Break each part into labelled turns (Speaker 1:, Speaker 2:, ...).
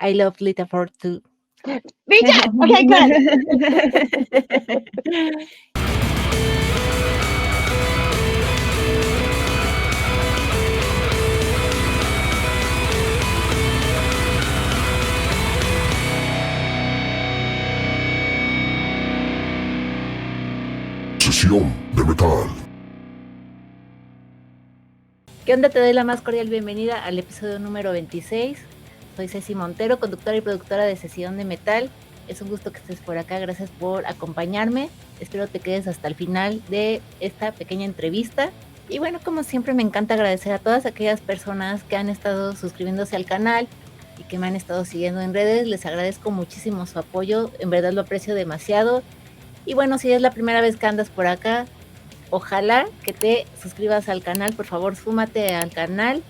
Speaker 1: I love Little too.
Speaker 2: Me too. Okay, good.
Speaker 3: Sesión de metal.
Speaker 1: ¿Qué onda? Te doy la más cordial bienvenida al episodio número 26. Soy Ceci Montero, conductora y productora de Sesión de Metal. Es un gusto que estés por acá, gracias por acompañarme. Espero te quedes hasta el final de esta pequeña entrevista. Y bueno, como siempre me encanta agradecer a todas aquellas personas que han estado suscribiéndose al canal y que me han estado siguiendo en redes. Les agradezco muchísimo su apoyo, en verdad lo aprecio demasiado. Y bueno, si es la primera vez que andas por acá, ojalá que te suscribas al canal, por favor, súmate al canal.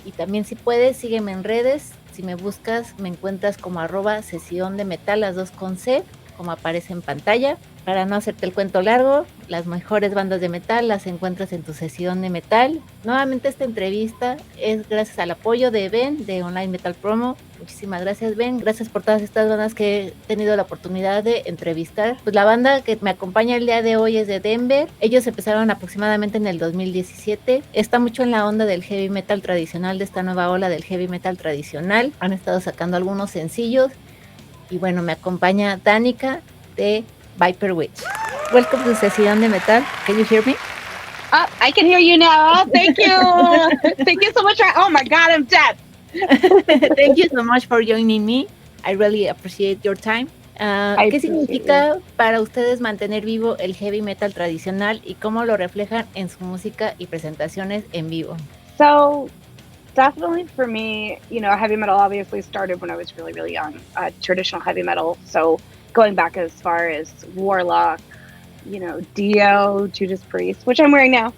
Speaker 1: Y también si puedes, sígueme en redes. Si me buscas, me encuentras como @sesión de metal, las dos con C, como aparece en pantalla. Para no hacerte el cuento largo, las mejores bandas de metal las encuentras en tu sesión de metal. Nuevamente esta entrevista es gracias al apoyo de Ben, de Online Metal Promo. Muchísimas gracias, Ben. Gracias por todas estas bandas que he tenido la oportunidad de entrevistar. Pues la banda que me acompaña el día de hoy es de Denver. Ellos empezaron aproximadamente en el 2017. Está mucho en la onda del heavy metal tradicional, de esta nueva ola del heavy metal tradicional. Han estado sacando algunos sencillos. Y bueno, me acompaña Danica de Viperwitch. Welcome to Sesión de Metal. Can you hear me?
Speaker 2: I can hear you now. Thank you. Thank you so much. Oh my God, I'm dead.
Speaker 1: Thank you so much for joining me. I really appreciate your time. ¿Qué significa para ustedes mantener vivo el heavy metal tradicional y cómo lo reflejan en su música y presentaciones en vivo?
Speaker 2: So, definitely for me, heavy metal obviously started when I was really, really young. Traditional heavy metal. So, going back as far as Warlock, Dio, Judas Priest, which I'm wearing now.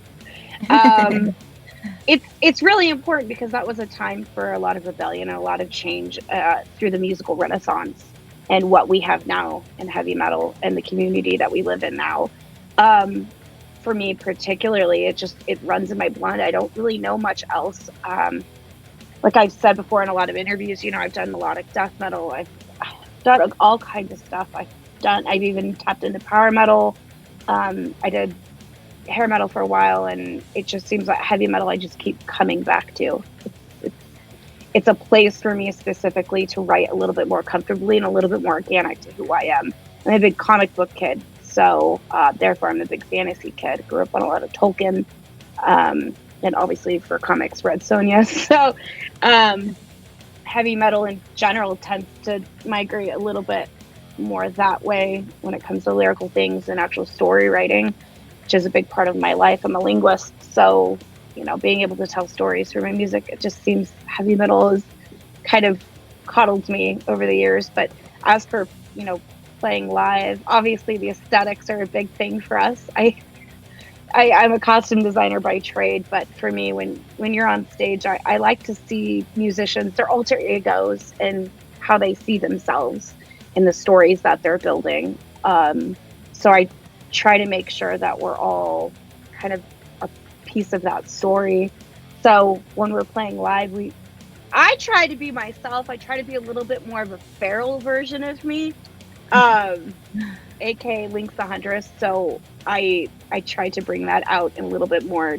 Speaker 2: It's really important because that was a time for a lot of rebellion and a lot of change through the musical renaissance and what we have now in heavy metal and the community that we live in now. For me particularly, it runs in my blood. I don't really know much else. Like I've said before in a lot of interviews, I've done melodic death metal. I've done all kinds of stuff. I've even tapped into power metal. I did hair metal for a while, and it just seems like heavy metal I just keep coming back to. It's a place for me specifically to write a little bit more comfortably and a little bit more organic to who I am. I'm a big comic book kid, so therefore I'm a big fantasy kid. Grew up on a lot of Tolkien, and obviously for comics, read Sonja. So heavy metal in general tends to migrate a little bit more that way when it comes to lyrical things and actual story writing, which is a big part of my life. I'm a linguist, so being able to tell stories through my music, it just seems heavy metal has kind of coddled me over the years. But as for playing live, obviously the aesthetics are a big thing for us. I'm a costume designer by trade, but for me, when you're on stage, I like to see musicians, their alter egos, and how they see themselves in the stories that they're building. So I try to make sure that we're all kind of a piece of that story. So when we're playing live, I try to be myself. I try to be a little bit more of a feral version of me, aka Lynx the Huntress. So I try to bring that out in a little bit more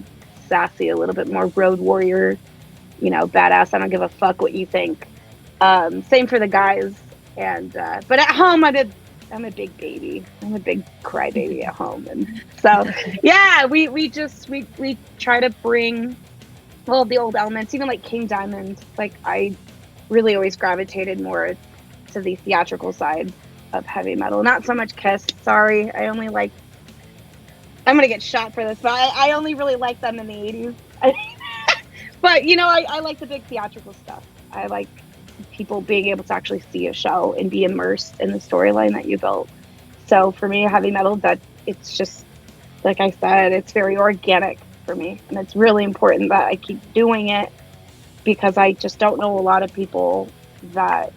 Speaker 2: sassy, a little bit more road warrior, badass. I don't give a fuck what you think. Same for the guys. And but at home, I'm a big baby. I'm a big crybaby at home, and so yeah, we try to bring all the old elements, even like King Diamond. Like I really always gravitated more to the theatrical side of heavy metal, not so much Kiss. Sorry, I'm gonna get shot for this, but I only really like them in the 80s. But I like the big theatrical stuff. I like people being able to actually see a show and be immersed in the storyline that you built. So for me, heavy metal, that it's just, like I said, it's very organic for me. And it's really important that I keep doing it because I just don't know a lot of people that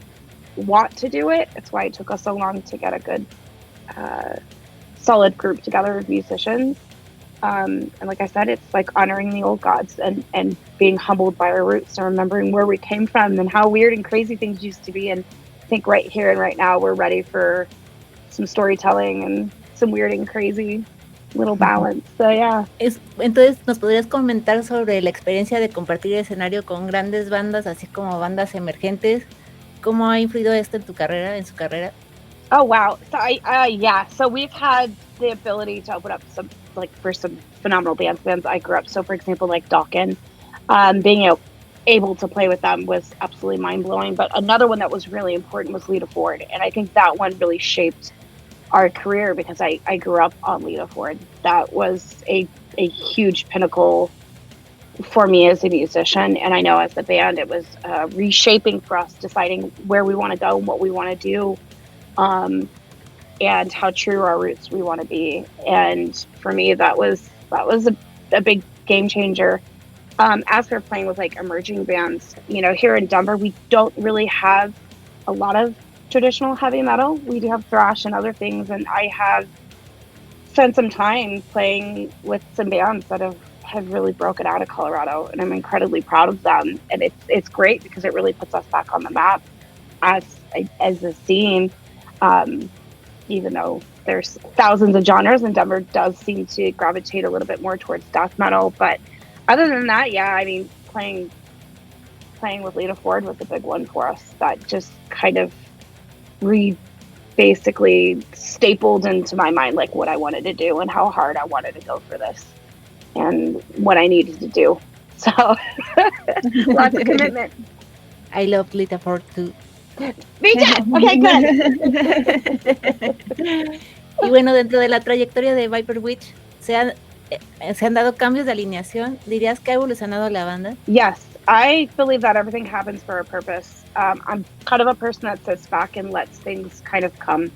Speaker 2: want to do it. It's why it took us so long to get a good, solid group together of musicians. And like I said, it's like honoring the old gods and being humbled by our roots and remembering where we came from and how weird and crazy things used to be. And I think right here and right now, we're ready for some storytelling and some weird and crazy little balance. So yeah.
Speaker 1: Entonces, ¿nos podrías comentar sobre la experiencia de compartir escenario con grandes bandas, así como bandas emergentes? ¿Cómo ha influido esto en tu carrera, en su carrera?
Speaker 2: Oh, wow. So yeah. So we've had the ability to open up for some phenomenal bands I grew up. So for example, like Dawkins, being able to play with them was absolutely mind blowing. But another one that was really important was Lita Ford. And I think that one really shaped our career because I grew up on Lita Ford. That was a huge pinnacle for me as a musician. And I know as the band, it was reshaping for us, deciding where we want to go and what we want to do. And how true our roots we want to be. And for me, that was a big game changer. As for playing with like emerging bands, here in Denver, we don't really have a lot of traditional heavy metal. We do have thrash and other things. And I have spent some time playing with some bands that have really broken out of Colorado, and I'm incredibly proud of them. And it's great because it really puts us back on the map as a scene. Even though there's thousands of genres, and Denver does seem to gravitate a little bit more towards death metal. But other than that, yeah, I mean, playing with Lita Ford was a big one for us. That just kind of basically stapled into my mind like what I wanted to do and how hard I wanted to go for this and what I needed to do. So lots of commitment.
Speaker 1: I love Lita Ford too.
Speaker 2: Me too. Okay, good.
Speaker 1: Y bueno, dentro de la trayectoria de Viperwitch, ¿se han dado cambios de alineación? ¿Dirías que ha evolucionado la banda?
Speaker 2: Yes, I believe that everything happens for a purpose. I'm kind of a person that sits back and lets things kind of come.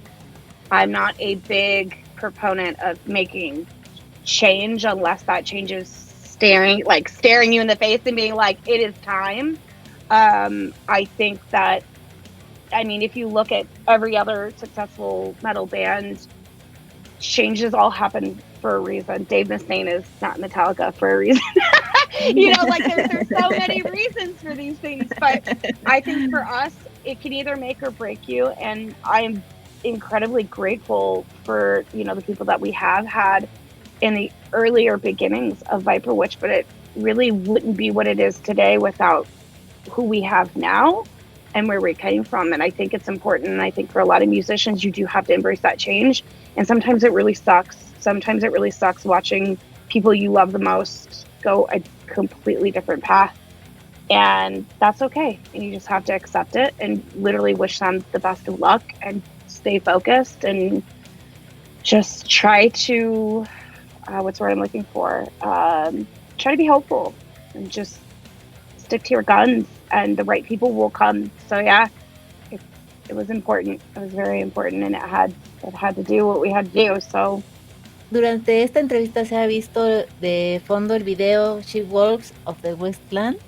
Speaker 2: I'm not a big proponent of making change unless that change is staring you in the face and being like, it is time. I think that, I mean, if you look at every other successful metal band, changes all happen for a reason. Dave Mustaine is not Metallica for a reason. There's so many reasons for these things. But I think for us, it can either make or break you. And I'm incredibly grateful for, the people that we have had in the earlier beginnings of Viperwitch. But it really wouldn't be what it is today without who we have now and where we came from. And I think it's important. And I think for a lot of musicians, you do have to embrace that change. And sometimes it really sucks. Sometimes it really sucks watching people you love the most go a completely different path. And that's okay. And you just have to accept it and literally wish them the best of luck and stay focused and just try to, what's the word I'm looking for? Try to be hopeful and just stick to your guns and the right people will come. So yeah, it was important. It was very important, and it had to do what we had to do. So
Speaker 1: durante esta entrevista se ha visto de fondo el video She Wolves of the Westland.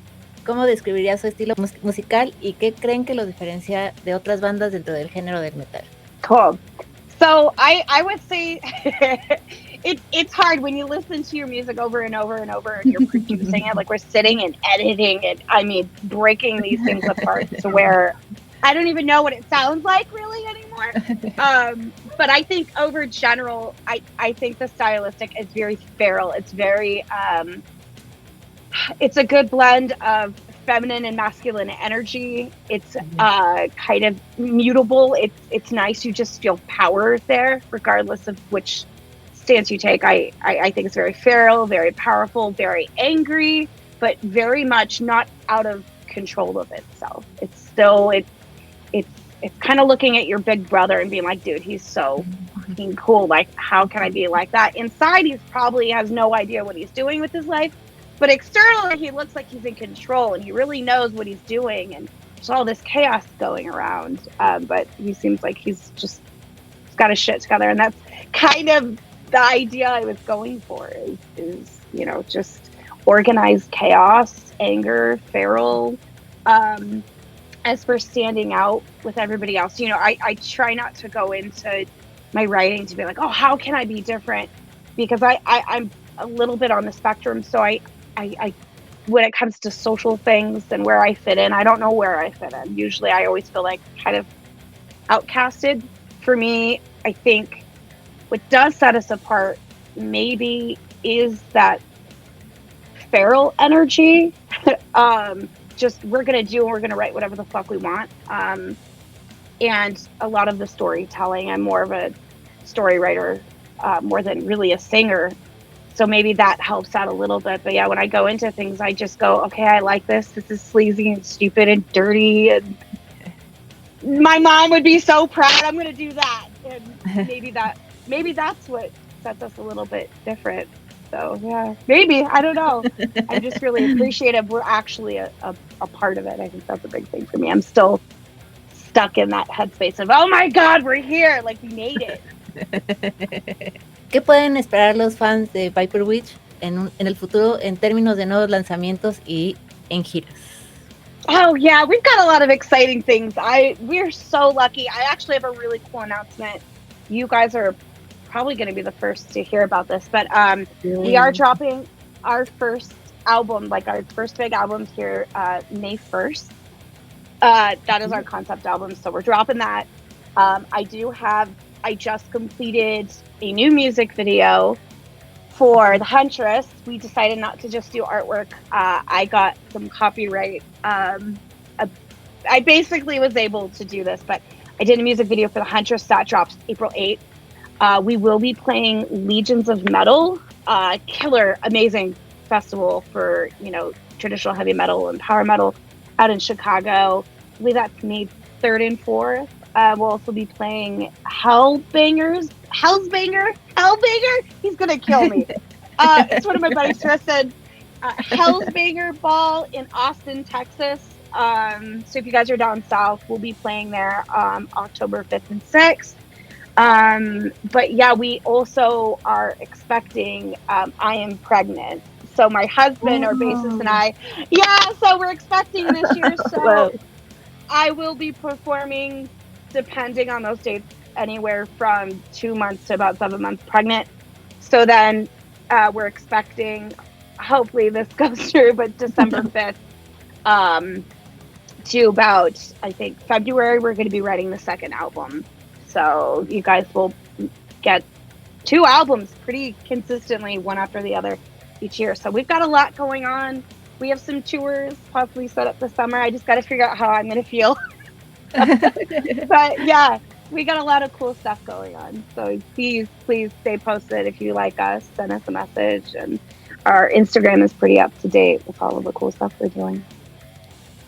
Speaker 1: ¿Cómo describiría su estilo musical y qué creen que lo diferencia de otras bandas dentro del género del metal?
Speaker 2: Cool. So I would say it's hard when you listen to your music over and over and over and you're producing it. Like we're sitting and editing and breaking these things apart to where I don't even know what it sounds like really anymore. But I think over general, I think the stylistic is very feral. It's very, it's a good blend of feminine and masculine energy. It's kind of mutable. It's nice. You just feel power there, regardless of which stance you take. I think it's very feral, very powerful, very angry, but very much not out of control of itself. It's still, it's kind of looking at your big brother and being like, dude, he's so fucking cool. Like, how can I be like that? Inside, he's probably has no idea what he's doing with his life. But externally, he looks like he's in control and he really knows what he's doing. And there's all this chaos going around. But he seems like he's got his shit together. And that's kind of the idea I was going for is just organized chaos, anger, feral. As for standing out with everybody else, I try not to go into my writing to be like, oh, how can I be different? Because I'm a little bit on the spectrum. So I when it comes to social things and where I fit in, I don't know where I fit in. Usually I always feel like kind of outcasted. For me, I think what does set us apart maybe is that feral energy. Just we're gonna do and we're gonna write whatever the fuck we want. And a lot of the storytelling, I'm more of a story writer more than really a singer. So maybe that helps out a little bit. But yeah, when I go into things, I just go, okay, I like this. This is sleazy and stupid and dirty. And my mom would be so proud. I'm going to do that. And maybe that's what sets us a little bit different. So yeah, maybe, I don't know. I'm just really appreciative. We're actually a part of it. I think that's a big thing for me. I'm still stuck in that headspace of, oh my God, we're here. Like we made it.
Speaker 1: ¿Qué pueden esperar los fans de Viperwitch en el futuro en términos de nuevos lanzamientos y en giras?
Speaker 2: Oh yeah, we've got a lot of exciting things. We're so lucky. I actually have a really cool announcement. You guys are probably going to be the first to hear about this, but we are dropping our first album, like our first big album here, May 1st. That is our concept album, so we're dropping that. I just completed a new music video for The Huntress. We decided not to just do artwork. I got some copyright. I basically was able to do this, but I did a music video for The Huntress that drops April 8th. We will be playing Legions of Metal, killer, amazing festival for, traditional heavy metal and power metal out in Chicago. I believe that's May 3rd and 4th. We'll also be playing Hellbanger. He's gonna kill me. It's one of my buddies, Tristan. Hellbanger Ball in Austin, Texas. So if you guys are down south, we'll be playing there October 5th and 6th. But yeah, we also are expecting I Am Pregnant. So my husband, our bassist, and I, so we're expecting this year. So I will be performing, depending on those dates, anywhere from 2 months to about 7 months pregnant. So then we're expecting, hopefully this goes through, but December 5th to about, I think, February, we're going to be writing the second album. So you guys will get 2 albums pretty consistently, one after the other each year. So we've got a lot going on. We have some tours possibly set up this summer. I just got to figure out how I'm going to feel. But yeah, we got a lot of cool stuff going on. So please stay posted. If you like us, send us a message. And our Instagram is pretty up to date with all of the cool stuff we're doing.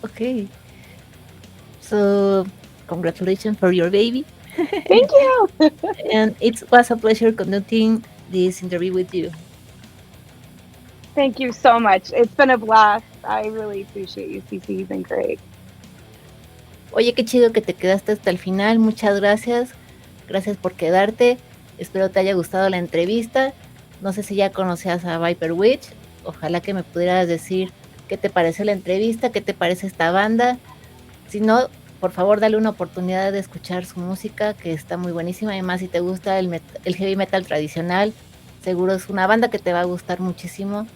Speaker 1: Okay. So congratulations for your baby.
Speaker 2: Thank you.
Speaker 1: And it was a pleasure conducting this interview with you.
Speaker 2: Thank you so much. It's been a blast. I really appreciate you, Cece. You've been great.
Speaker 1: Oye, qué chido que te quedaste hasta el final. Muchas gracias. Gracias por quedarte. Espero te haya gustado la entrevista. No sé si ya conocías a Viperwitch. Ojalá que me pudieras decir qué te parece la entrevista, qué te parece esta banda. Si no, por favor, dale una oportunidad de escuchar su música, que está muy buenísima. Además, si te gusta el heavy metal tradicional, seguro es una banda que te va a gustar muchísimo.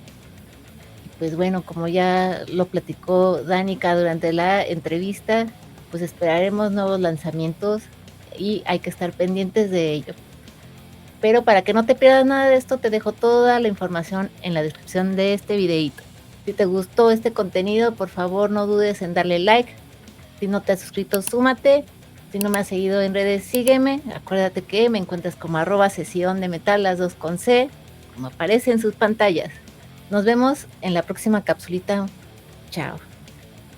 Speaker 1: Y pues bueno, como ya lo platicó Danica durante la entrevista, pues esperaremos nuevos lanzamientos y hay que estar pendientes de ello. Pero para que no te pierdas nada de esto, te dejo toda la información en la descripción de este videito. Si te gustó este contenido, por favor no dudes en darle like. Si no te has suscrito, súmate. Si no me has seguido en redes, sígueme. Acuérdate que me encuentras como @sesión de metal, las 2 con C, como aparece en sus pantallas. Nos vemos en la próxima capsulita. Chao.